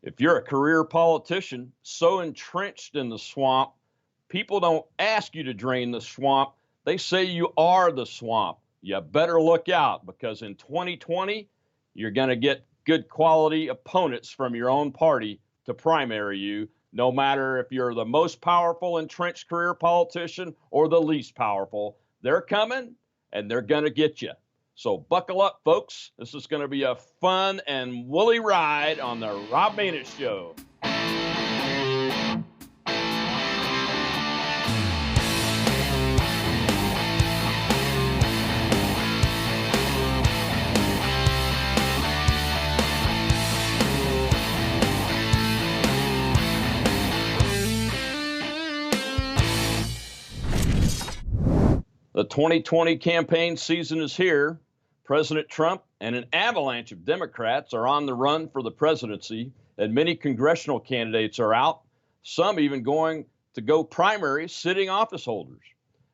If you're a career politician so entrenched in the swamp, people don't ask you to drain the swamp. They say you are the swamp. You better look out, because in 2020, you're going to get good quality opponents from your own party to primary you, no matter if you're the most powerful entrenched career politician or the least powerful. They're coming and they're going to get you. So buckle up, folks. This is going to be a fun and woolly ride on the Rob Maness Show. The 2020 campaign season is here. President Trump and an avalanche of Democrats are on the run for the presidency, and many congressional candidates are out, some even going to go primary sitting office holders.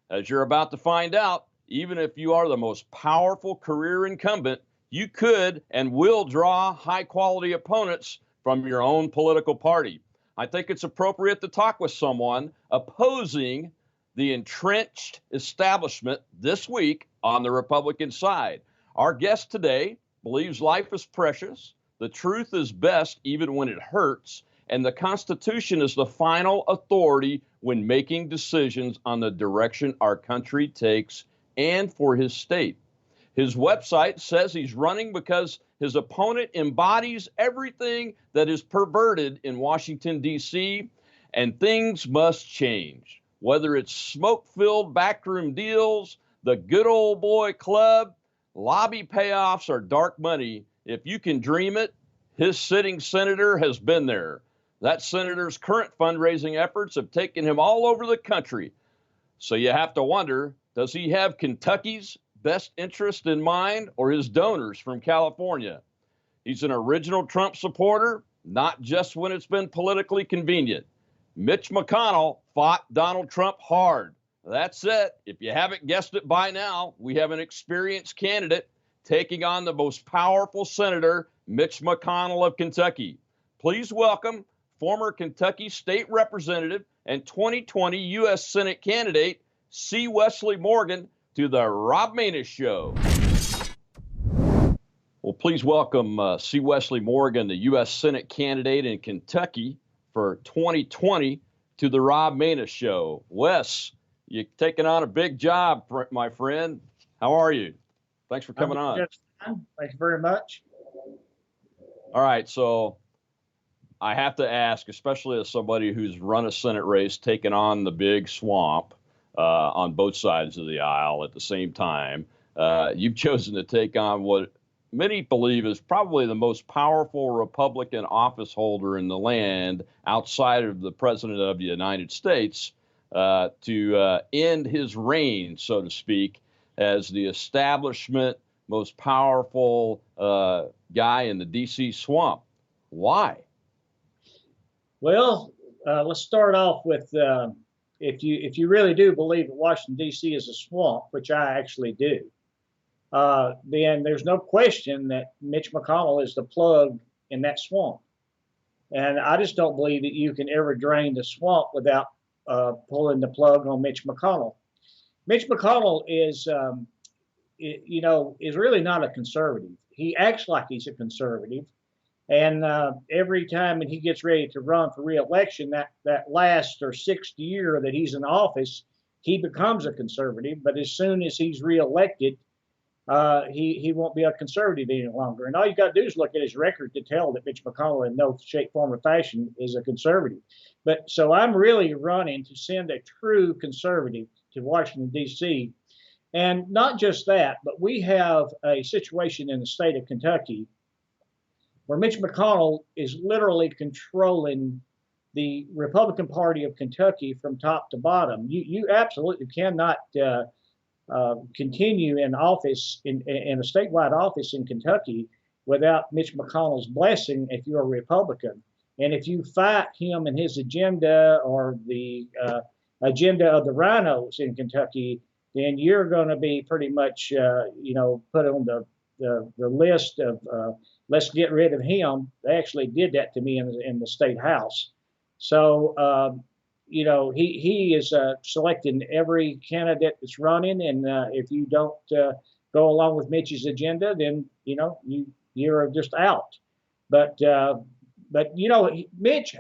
As you're about to find out, even if you are the most powerful career incumbent, you could and will draw high-quality opponents from your own political party. I think it's appropriate to talk with someone opposing the entrenched establishment this week on the Republican side. Our guest today believes life is precious, the truth is best even when it hurts, and the Constitution is the final authority when making decisions on the direction our country takes and for his state. His website says he's running because his opponent embodies everything that is perverted in Washington, D.C., and things must change. Whether it's smoke-filled backroom deals, the good old boy club, lobby payoffs, or dark money, if you can dream it, his sitting senator has been there. That senator's current fundraising efforts have taken him all over the country. So you have to wonder, does he have Kentucky's best interest in mind or his donors from California? He's an original Trump supporter, not just when it's been politically convenient. Mitch McConnell fought Donald Trump hard. That's it. If you haven't guessed it by now, we have an experienced candidate taking on the most powerful senator, Mitch McConnell of Kentucky. Please welcome former Kentucky State Representative and 2020 U.S. Senate candidate, C. Wesley Morgan, to the Rob Maness Show. Well, please welcome C. Wesley Morgan, the U.S. Senate candidate in Kentucky for 2020, to the Rob Maness Show. Wes, you're taking on a big job, my friend. How are you? Thanks for coming on. Thank you very much. All right, so I have to ask, especially as somebody who's run a Senate race, taken on the big swamp on both sides of the aisle at the same time, you've chosen to take on what many believe is probably the most powerful Republican office holder in the land outside of the President of the United States, to end his reign, so to speak, as the establishment most powerful guy in the D.C. swamp. Why? Well, let's start off with if you really do believe that Washington, D.C. is a swamp, which I actually do, then there's no question that Mitch McConnell is the plug in that swamp. And I just don't believe that you can ever drain the swamp without pulling the plug on Mitch McConnell. Mitch McConnell is really not a conservative. He acts like he's a conservative. And every time he gets ready to run for re-election, that last or sixth year that he's in office, he becomes a conservative. But as soon as he's re-elected, he won't be a conservative any longer. And all you got to do is look at his record to tell that Mitch McConnell in no shape, form, or fashion is a conservative. But so I'm really running to send a true conservative to Washington, D.C. And not just that, but we have a situation in the state of Kentucky where Mitch McConnell is literally controlling the Republican Party of Kentucky from top to bottom. You absolutely cannot continue in office, in a statewide office in Kentucky, without Mitch McConnell's blessing if you're a Republican. And if you fight him and his agenda, or the agenda of the rhinos in Kentucky, then you're going to be pretty much, put on the list of let's get rid of him. They actually did that to me in the state house. So, he is selecting every candidate that's running, and if you don't go along with Mitch's agenda, then you're just out. But Mitch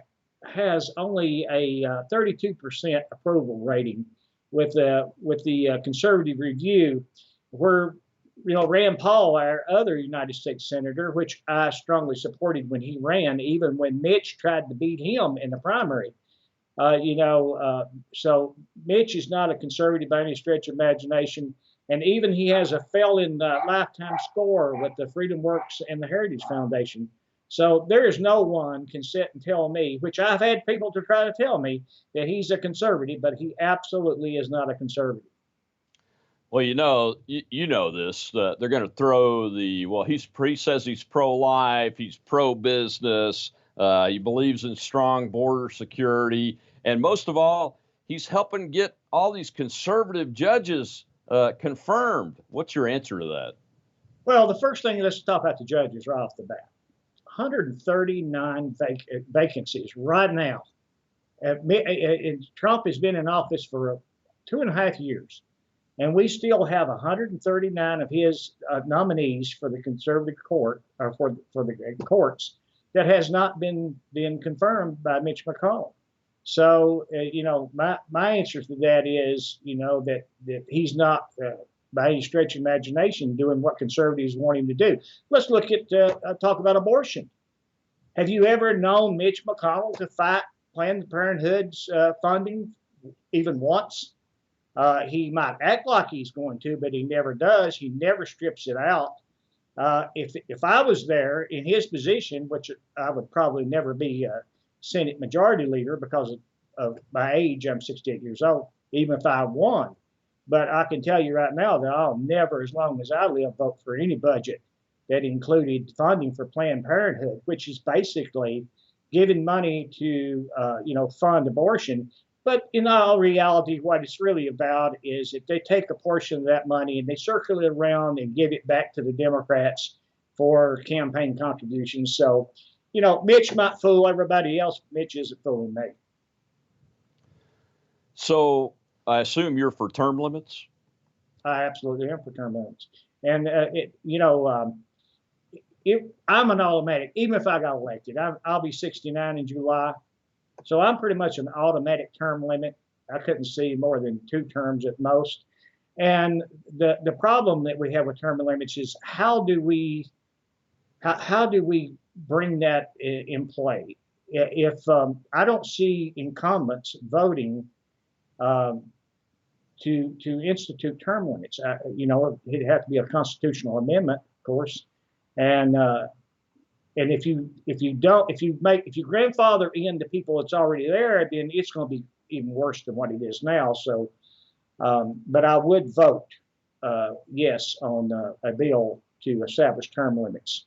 has only a 32% approval rating with the conservative review, where Rand Paul, our other United States senator, which I strongly supported when he ran, even when Mitch tried to beat him in the primary. So Mitch is not a conservative by any stretch of imagination, and even he has a felon lifetime score with the Freedom Works and the Heritage Foundation. So there is no one can sit and tell me, which I've had people to try to tell me, that he's a conservative, but he absolutely is not a conservative. Well, you know this. They're going to throw he says he's pro-life, he's pro-business, he believes in strong border security, and most of all, he's helping get all these conservative judges confirmed. What's your answer to that? Well, the first thing, let's talk about the judges right off the bat. 139 vacancies right now. Trump has been in office for 2.5 years, and we still have 139 of his nominees for the conservative court, or for the courts, that has not been confirmed by Mitch McConnell. So, my answer to that is, that he's not, by any stretch of imagination, doing what conservatives want him to do. Let's look at talk about abortion. Have you ever known Mitch McConnell to fight Planned Parenthood's funding even once? He might act like he's going to, but he never does. He never strips it out. If I was there in his position, which I would probably never be a Senate Majority Leader because of my age, I'm 68 years old, even if I won. But I can tell you right now that I'll never, as long as I live, vote for any budget that included funding for Planned Parenthood, which is basically giving money to, fund abortion. But in all reality, what it's really about is that they take a portion of that money and they circle it around and give it back to the Democrats for campaign contributions. So, Mitch might fool everybody else. Mitch isn't fooling me. So I assume you're for term limits? I absolutely am for term limits. And, I'm an automatic, even if I got elected. I'll be 69 in July. So I'm pretty much an automatic term limit. I couldn't see more than 2 terms at most. And the problem that we have with term limits is how do we bring that in play? If I don't see incumbents voting to institute term limits, it'd have to be a constitutional amendment, of course. And if you grandfather in the people that's already there, then it's going to be even worse than what it is now. So, but I would vote yes on a bill to establish term limits.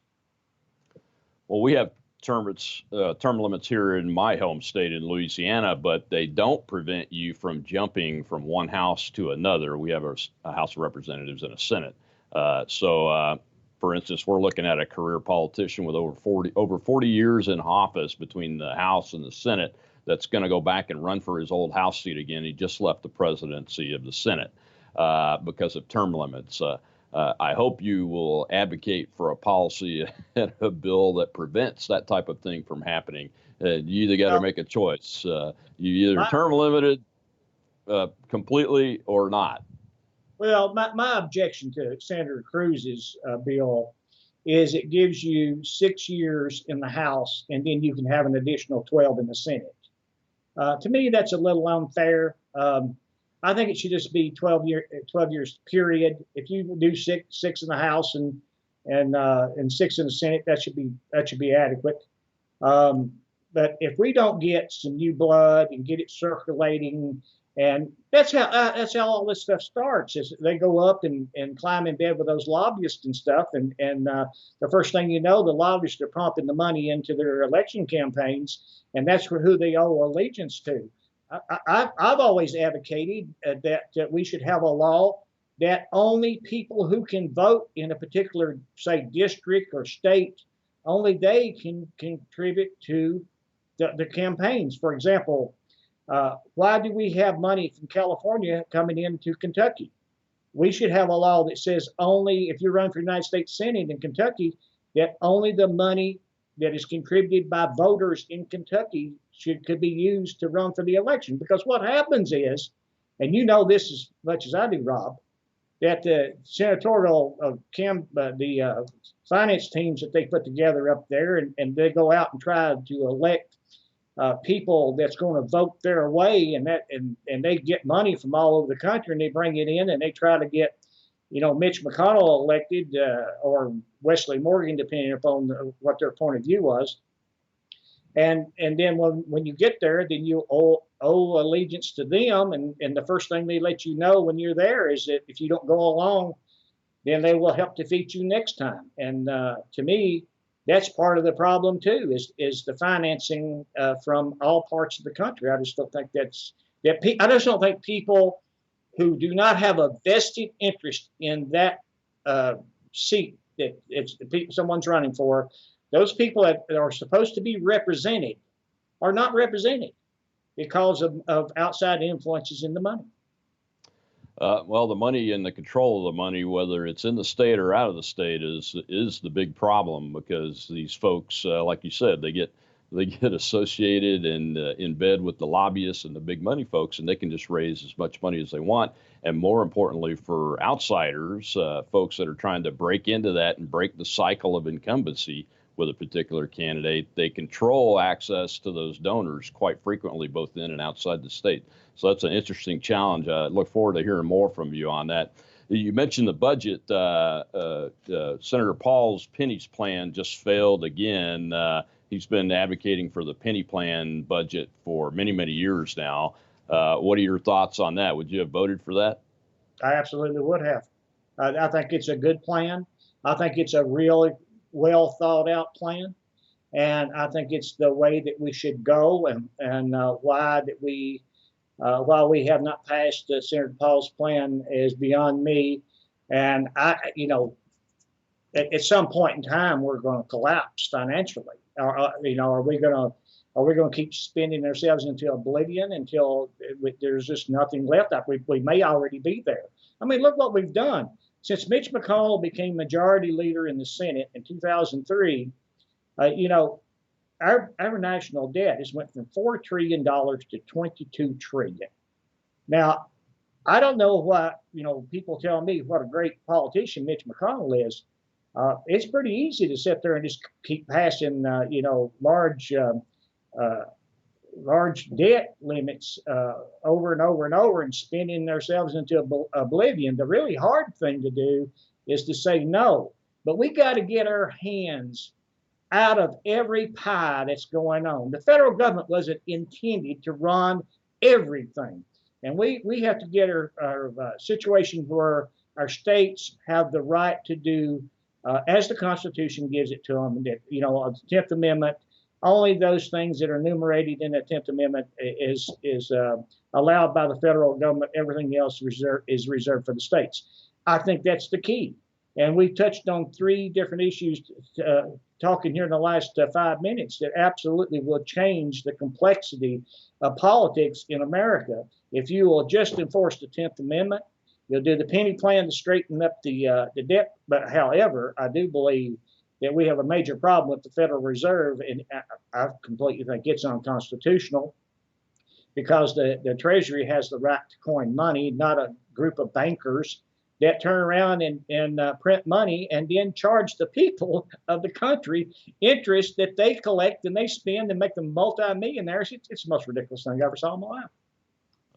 Well, we have term limits here in my home state in Louisiana, but they don't prevent you from jumping from one house to another. We have a House of Representatives and a Senate. For instance, we're looking at a career politician with over 40 years in office between the House and the Senate that's going to go back and run for his old House seat again. He just left the presidency of the Senate because of term limits. I hope you will advocate for a policy and a bill that prevents that type of thing from happening. You either got to make a choice. You either term limited completely or not. Well, my objection to Senator Cruz's bill is it gives you 6 years in the House, and then you can have an additional 12 in the Senate. To me, that's a little unfair. I think it should just be 12 years period. If you do six in the House and 6 in the Senate, that should be adequate. But if we don't get some new blood and get it circulating, and that's how all this stuff starts. Is they go up and climb in bed with those lobbyists and stuff, and the first thing you know, the lobbyists are pumping the money into their election campaigns, and that's who they owe allegiance to. I've always advocated that we should have a law that only people who can vote in a particular, say, district or state only they can contribute to the campaigns. For example, why do we have money from California coming into Kentucky? We should have a law that says only if you run for United States Senate in Kentucky, that only the money that is contributed by voters in Kentucky could be used to run for the election. Because what happens is, and you know this as much as I do, Rob, that the senatorial the finance teams that they put together up there, and they go out and try to elect people that's going to vote their way, and they get money from all over the country, and they bring it in, and they try to get, Mitch McConnell elected, or Wesley Morgan, depending upon what their point of view was. And then when you get there, then you owe allegiance to them, and the first thing they let you know when you're there is that if you don't go along, then they will help defeat you next time. And to me, that's part of the problem too, is the financing from all parts of the country. I just don't think I just don't think people who do not have a vested interest in that seat that someone's running for, those people that are supposed to be represented are not represented because of outside influences in the money. Well, the money and the control of the money, whether it's in the state or out of the state, is the big problem, because these folks, like you said, they get associated and in bed with the lobbyists and the big money folks, and they can just raise as much money as they want. And more importantly, for outsiders, folks that are trying to break into that and break the cycle of incumbency with a particular candidate, they control access to those donors quite frequently, both in and outside the state. So that's an interesting challenge. I look forward to hearing more from you on that. You mentioned the budget. Senator Paul's pennies plan just failed again. He's been advocating for the penny plan budget for many, many years now. What are your thoughts on that? Would you have voted for that? I absolutely would have. I think it's a good plan. I think it's a really well thought out plan, and I think it's the way that we should go. And why we have not passed Senator Paul's plan is beyond me. And at some point in time, we're going to collapse financially. Are we going to keep spending ourselves into oblivion until there's just nothing left? We may already be there. I mean, look what we've done. Since Mitch McConnell became majority leader in the Senate in 2003, our national debt has went from $4 trillion to $22 trillion. Now, I don't know why, people tell me what a great politician Mitch McConnell is. It's pretty easy to sit there and just keep passing, large debt limits over and over and over and spinning ourselves into oblivion. The really hard thing to do is to say no. But we got to get our hands out of every pie that's going on. The federal government wasn't intended to run everything. And we have to get our situation where our states have the right to do as the Constitution gives it to them. That, the 10th Amendment, only those things that are enumerated in the 10th Amendment is allowed by the federal government. Everything else is reserved for the states. I think that's the key. And we touched on 3 different issues talking here in the last 5 minutes that absolutely will change the complexity of politics in America. If you will just enforce the 10th Amendment, you'll do the penny plan to straighten up the debt. But however, I do believe that we have a major problem with the Federal Reserve, and I completely think it's unconstitutional, because the Treasury has the right to coin money, not a group of bankers that turn around and print money and then charge the people of the country interest that they collect and they spend and make them multimillionaires. It's the most ridiculous thing I ever saw in my life.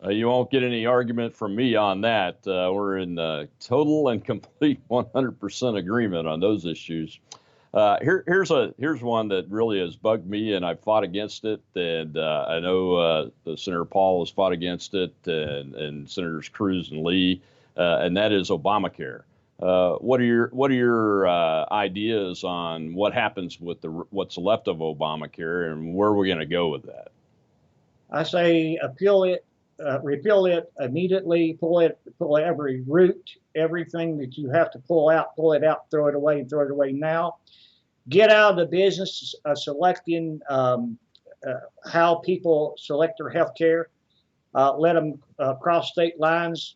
You won't get any argument from me on that. We're in total and complete 100% agreement on those issues. Here's one that really has bugged me, and I've fought against it, and I know Senator Paul has fought against it, and Senators Cruz and Lee, and that is Obamacare. What are your ideas on what happens with what's left of Obamacare, and where are we going to go with that? I say repeal it immediately, pull every root, everything that you have to pull it out, throw it away, and throw it away now. Get out of the business of selecting how people select their health care. Let them cross state lines,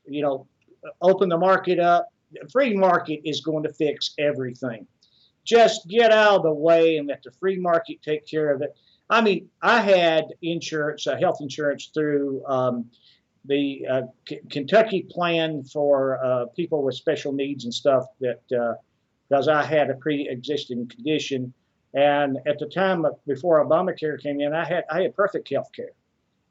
open the market up. The free market is going to fix everything. Just get out of the way and let the free market take care of it. I mean, I had insurance, health insurance through the Kentucky plan for people with special needs and stuff, that because I had a pre-existing condition, and at the time before Obamacare came in, I had perfect health care,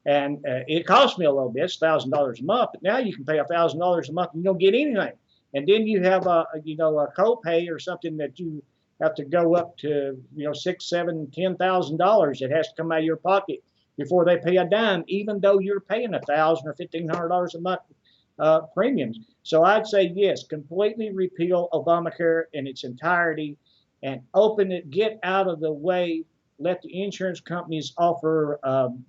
and it cost me a little bit, it's $1,000 a month. But now you can pay $1,000 a month and you don't get anything, and then you have a copay or something that you have to go up to $6,000, $7,000, $10,000. It has to come out of your pocket before they pay a dime, even though you're paying $1,000 or $1,500 a month premiums. So I'd say yes, completely repeal Obamacare in its entirety and open it. Get out of the way. Let the insurance companies offer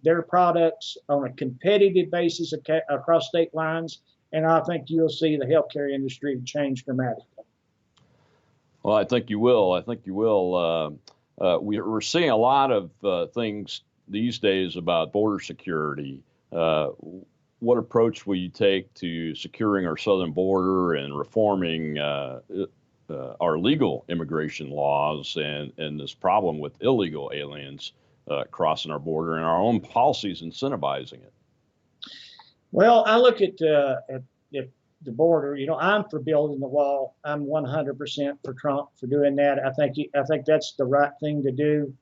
their products on a competitive basis across state lines, and I think you'll see the healthcare industry change dramatically. Well, I think you will. I think you will. We're seeing a lot of things these days about border security. What approach will you take to securing our southern border and reforming our legal immigration laws and this problem with illegal aliens crossing our border, and our own policies incentivizing it? Well, I look at the border. I'm for building the wall. I'm 100% for Trump for doing that. I think that's the right thing to do.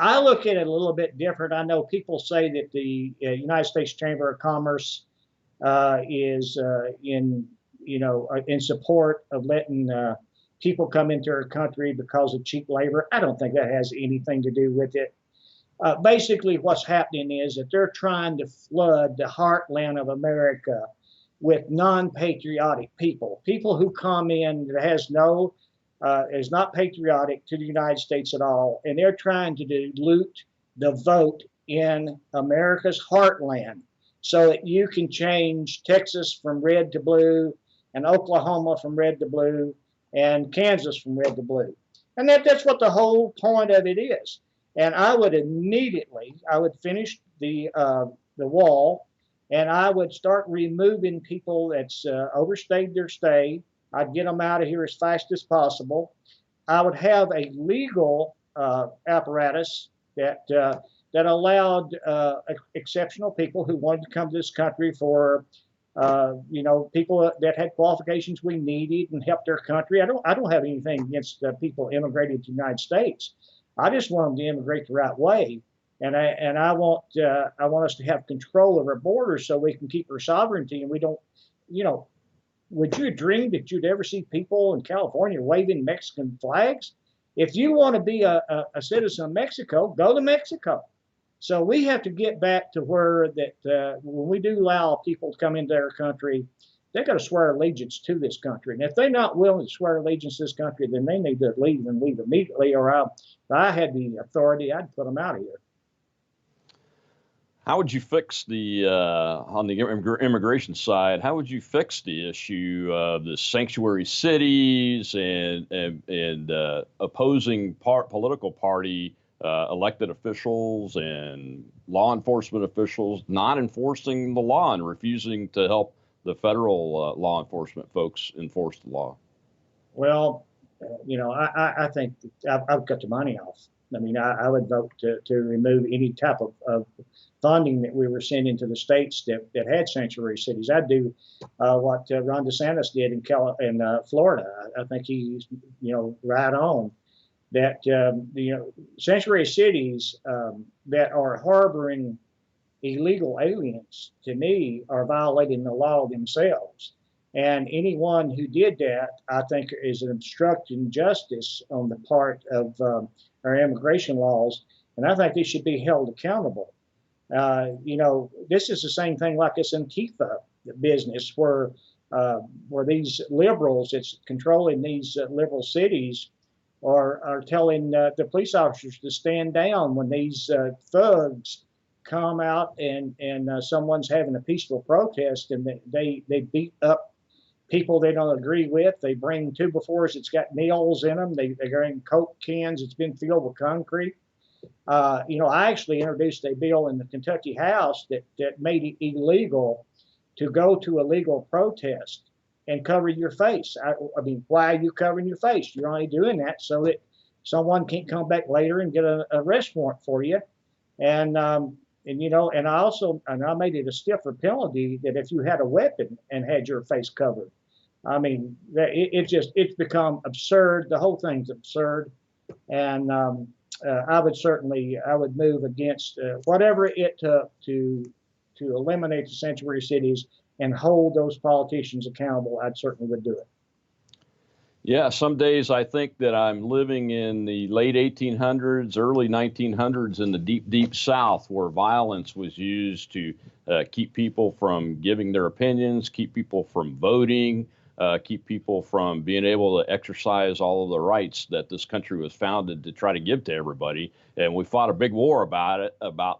I look at it a little bit different. I know people say that the United States Chamber of Commerce is in support of letting people come into our country because of cheap labor. I don't think that has anything to do with it. Basically, what's happening is that they're trying to flood the heartland of America with non-patriotic people who come in that is not patriotic to the United States at all, and they're trying to dilute the vote in America's heartland so that you can change Texas from red to blue, and Oklahoma from red to blue, and Kansas from red to blue. And that's what the whole point of it is. And I would finish the wall, and I would start removing people that's overstayed their stay. I'd get them out of here as fast as possible. I would have a legal apparatus that allowed exceptional people who wanted to come to this country for people that had qualifications we needed and helped their country. I don't have anything against people immigrating to the United States. I just want them to immigrate the right way, and I want us to have control of our borders so we can keep our sovereignty, and we don't, Would you dream that you'd ever see people in California waving Mexican flags? If you want to be a citizen of Mexico, go to Mexico. So we have to get back to where that when we do allow people to come into our country, they've got to swear allegiance to this country. And if they're not willing to swear allegiance to this country, then they need to leave and leave immediately, or if I had the authority, I'd put them out of here. How would you fix on the immigration side, how would you fix the issue of the sanctuary cities and opposing political party elected officials and law enforcement officials not enforcing the law and refusing to help the federal law enforcement folks enforce the law? Well, I think I've got the money off. I mean, I would vote to remove any type of funding that we were sending to the states that had sanctuary cities. I'd do what Ron DeSantis did in Florida. I think he's, right on that. Sanctuary cities that are harboring illegal aliens, to me, are violating the law themselves. And anyone who did that, I think, is an obstructing justice on the part of our immigration laws, and I think they should be held accountable. This is the same thing like this Antifa business, where these liberals that's controlling these liberal cities are telling the police officers to stand down when these thugs come out and someone's having a peaceful protest, and they beat up people they don't agree with. They bring 2x4s that's got nails in them. They bring Coke cans that's been filled with concrete. I actually introduced a bill in the Kentucky House that made it illegal to go to a legal protest and cover your face. I mean, why are you covering your face? You're only doing that so that someone can't come back later and get an arrest warrant for you. And I made it a stiffer penalty that if you had a weapon and had your face covered. I mean, it's become absurd. The whole thing's absurd, and I would move against whatever it took to eliminate the sanctuary cities and hold those politicians accountable. I certainly would do it. Yeah, some days I think that I'm living in the late 1800s, early 1900s in the deep, deep South, where violence was used to keep people from giving their opinions, keep people from voting, keep people from being able to exercise all of the rights that this country was founded to try to give to everybody. And we fought a big war about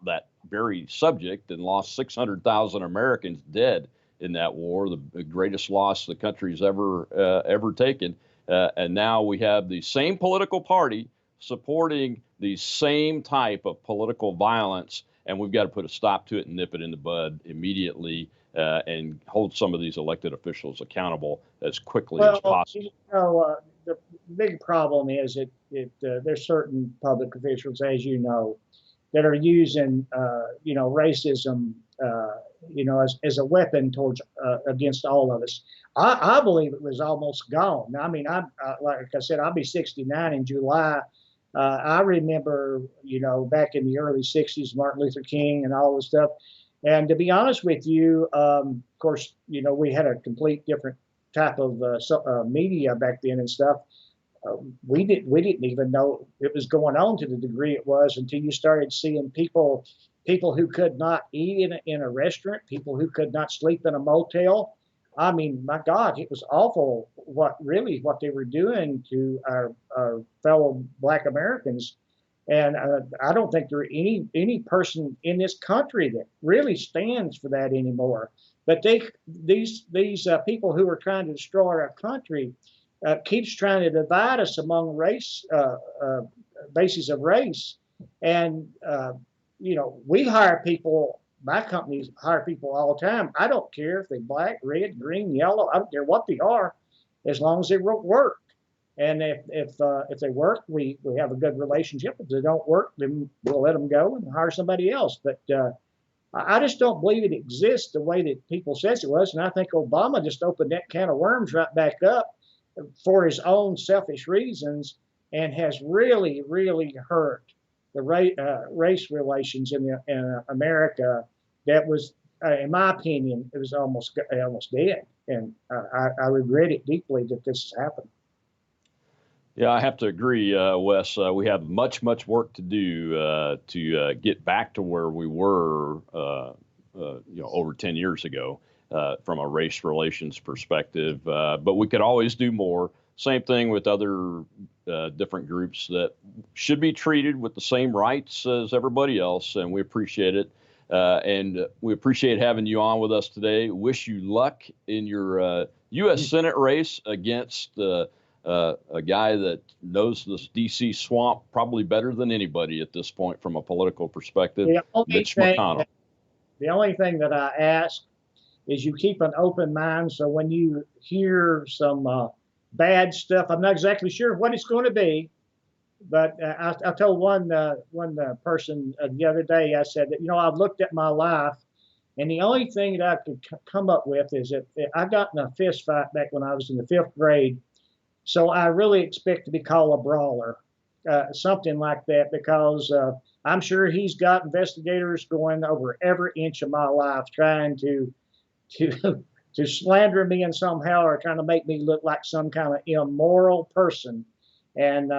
that very subject, and lost 600,000 Americans dead in that war, the greatest loss the country's ever taken. And now we have the same political party supporting the same type of political violence, and we've got to put a stop to it and nip it in the bud immediately, and hold some of these elected officials accountable as quickly as possible. The big problem is there's certain public officials, as you know, that are using racism as a weapon towards against all of us. I believe it was almost gone. I mean, like I said, I'll be 69 in July. I remember, back in the early 60s, Martin Luther King and all this stuff. And to be honest with you, of course, we had a complete different type of media back then and stuff. We didn't even know it was going on to the degree it was until you started seeing people who could not eat in a restaurant, people who could not sleep in a motel. I mean, my God, it was awful what they were doing to our fellow Black Americans. And I don't think there any person in this country that really stands for that anymore. But these people who are trying to destroy our country keeps trying to divide us among race bases of race. And we hire people. My companies hire people all the time. I don't care if they're black, red, green, yellow. I don't care what they are, as long as they work. And if they work, we have a good relationship. If they don't work, then we'll let them go and hire somebody else. But I just don't believe it exists the way that people says it was. And I think Obama just opened that can of worms right back up for his own selfish reasons, and has really, really hurt the race relations in America. That was, in my opinion, it was almost dead. And I regret it deeply that this has happened. Yeah, I have to agree, Wes. We have much work to do to get back to where we were, over 10 years ago, from a race relations perspective. But we could always do more. Same thing with other different groups that should be treated with the same rights as everybody else, and we appreciate it. And we appreciate having you on with us today. Wish you luck in your U.S. Senate race against a guy that knows this D.C. swamp probably better than anybody at this point from a political perspective, Mitch McConnell. The only thing that I ask is you keep an open mind, so when you hear some bad stuff, I'm not exactly sure what it's going to be, but I told one person the other day, I said that, I've looked at my life, and the only thing that I could come up with is that I got in a fist fight back when I was in the 5th grade. So I really expect to be called a brawler, something like that, because I'm sure he's got investigators going over every inch of my life trying to slander me in somehow, or trying to make me look like some kind of immoral person. And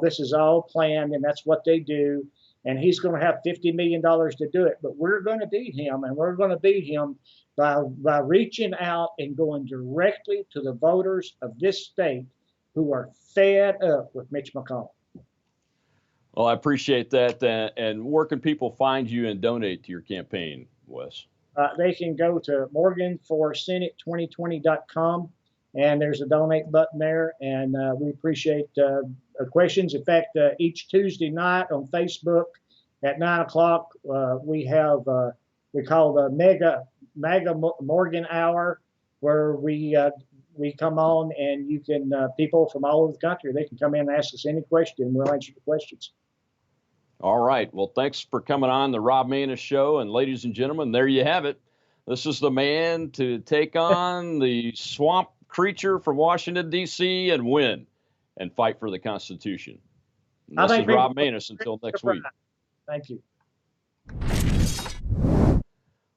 this is all planned, and that's what they do. And he's going to have $50 million to do it. But we're going to beat him, and we're going to beat him by reaching out and going directly to the voters of this state who are fed up with Mitch McConnell. Well, I appreciate that. And where can people find you and donate to your campaign, Wes? they can go to morganforsenate2020.com, and there's a donate button there, and we appreciate questions. In fact, each Tuesday night on Facebook at 9 o'clock, we have we call the Mega Morgan Hour, where we come on, and you can people from all over the country, they can come in and ask us any question, and we'll answer the questions. All right. Well, thanks for coming on the Rob Maness Show. And ladies and gentlemen, there you have it. This is the man to take on the swamp creature from Washington, D.C. and win and fight for the Constitution. And this is Rob Maness until next week. Thank you.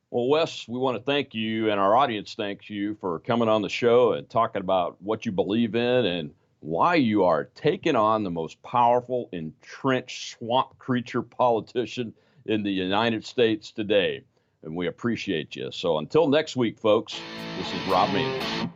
Well, Wes, we want to thank you, and our audience thanks you for coming on the show and talking about what you believe in and why you are taking on the most powerful, entrenched swamp creature politician in the United States today. And we appreciate you. So until next week, folks, this is Rob Maness.